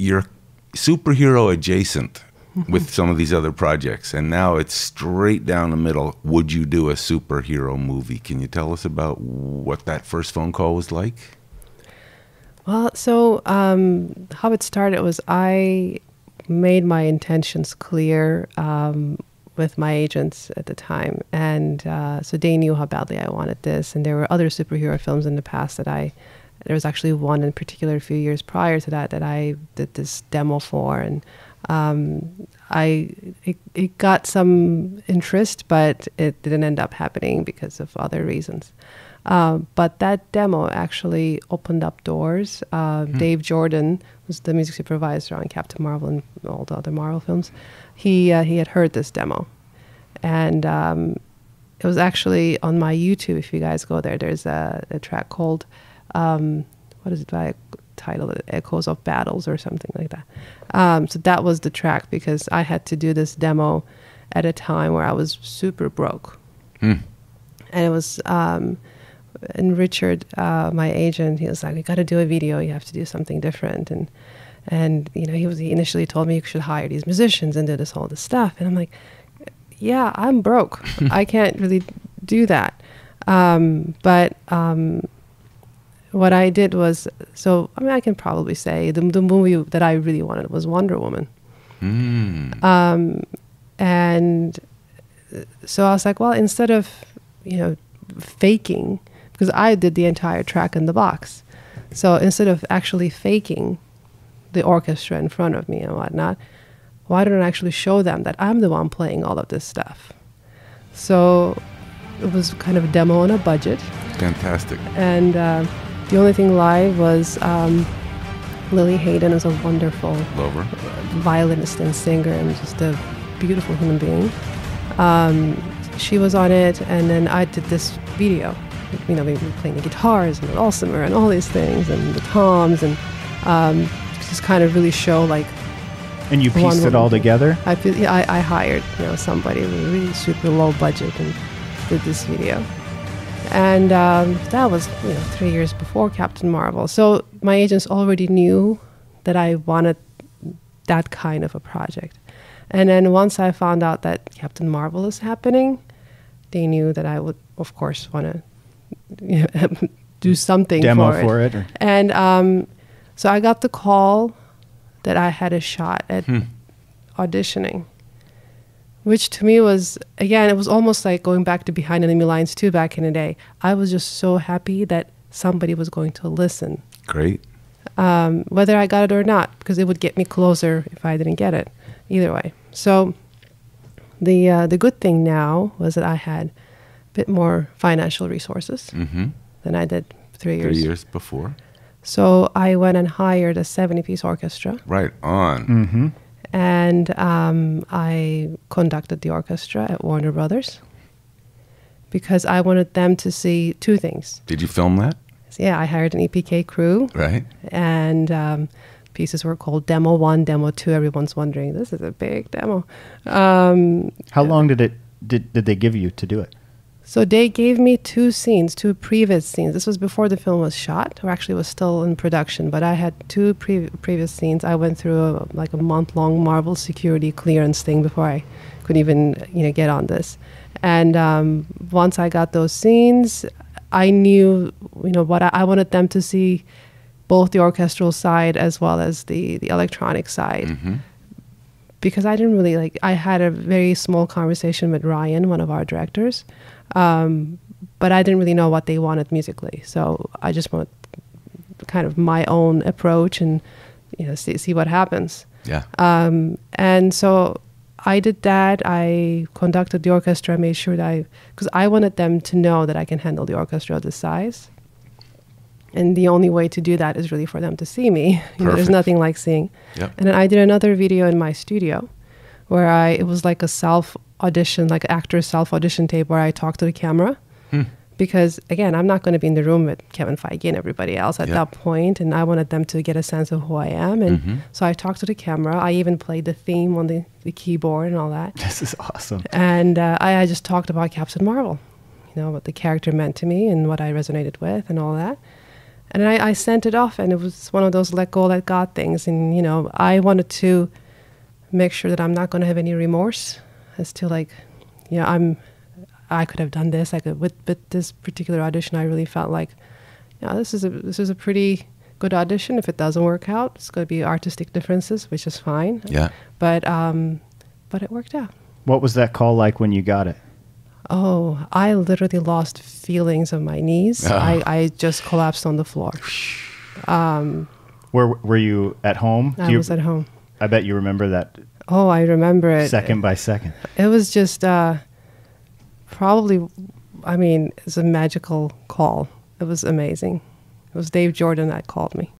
you're superhero adjacent with some of these other projects, and now it's straight down the middle. Would you do a superhero movie? Can you tell us about what that first phone call was like? Well, so how it started was I made my intentions clear with my agents at the time, and so they knew how badly I wanted this, and there were other superhero films in the past that there was actually one in particular a few years prior to that I did this demo for, and it got some interest, but it didn't end up happening because of other reasons. But that demo actually opened up doors. Dave Jordan was the music supervisor on Captain Marvel and all the other Marvel films. He had heard this demo, and it was actually on my YouTube. If you guys go there, there's a track called what is it by title? Echoes of Battles or something like that. So that was the track because I had to do this demo at a time where I was super broke, and it was. And Richard, my agent, he was like, "You got to do a video. You have to do something different." And you know, he initially told me you should hire these musicians and do all this stuff. And I'm like, "Yeah, I'm broke. I can't really do that." But what I did was, so I mean, I can probably say the movie that I really wanted was Wonder Woman. And so I was like, well, instead of faking. Because I did the entire track in the box. So instead of actually faking the orchestra in front of me and whatnot, why don't I actually show them that I'm the one playing all of this stuff? So it was kind of a demo on a budget. Fantastic. And the only thing live was Lily Hayden is a wonderful violinist and singer and just a beautiful human being. She was on it, and then I did this video. We were playing the guitars and the dulcimer and all these things and the toms and just kind of really show like. And you pieced it all together? I hired somebody with a really super low budget and did this video, and that was 3 years before Captain Marvel. So my agents already knew that I wanted that kind of a project, and then once I found out that Captain Marvel is happening, they knew that I would, of course, want to. Do something demo for it. And so I got the call that I had a shot at auditioning, which to me was, again, it was almost like going back to Behind Enemy Lines 2 back in the day. I was just so happy that somebody was going to listen. Great. Whether I got it or not, because it would get me closer if I didn't get it. Either way. So the good thing now was that I had bit more financial resources than I did 3 years. 3 years before. So I went and hired a 70-piece orchestra. Right on. And I conducted the orchestra at Warner Brothers because I wanted them to see two things. Did you film that? So yeah, I hired an EPK crew. Right. And pieces were called Demo 1, Demo 2. Everyone's wondering, this is a big demo. How long did they give you to do it? So they gave me two previous scenes. This was before the film was shot, or actually was still in production, but I had two previous scenes. I went through a month-long Marvel security clearance thing before I could even get on this. And once I got those scenes, I knew what I wanted them to see, both the orchestral side as well as the electronic side. Because I didn't really I had a very small conversation with Ryan, one of our directors, but I didn't really know what they wanted musically. So I just wanted kind of my own approach and see what happens. Yeah. And so I did that. I conducted the orchestra. I made sure that because I wanted them to know that I can handle the orchestra of this size. And the only way to do that is really for them to see me. There's nothing like seeing. Yep. And then I did another video in my studio where it was like a self-audition, like an actor's self-audition tape where I talked to the camera. Because, again, I'm not going to be in the room with Kevin Feige and everybody else at that point, and I wanted them to get a sense of who I am. And so I talked to the camera. I even played the theme on the keyboard and all that. This is awesome. And I just talked about Captain Marvel, what the character meant to me and what I resonated with and all that. And I sent it off, and it was one of those let go, let God things. And, I wanted to make sure that I'm not going to have any remorse as to like, I could have done this. I could, with this particular audition, I really felt like, this is a pretty good audition. If it doesn't work out, it's going to be artistic differences, which is fine. Yeah. But it worked out. What was that call like when you got it? Oh, I literally lost feelings of my knees. I just collapsed on the floor. Where were you at home? I was at home. I bet you remember that. Oh, I remember it. Second by second. It was just probably, it's a magical call. It was amazing. It was Dave Jordan that called me.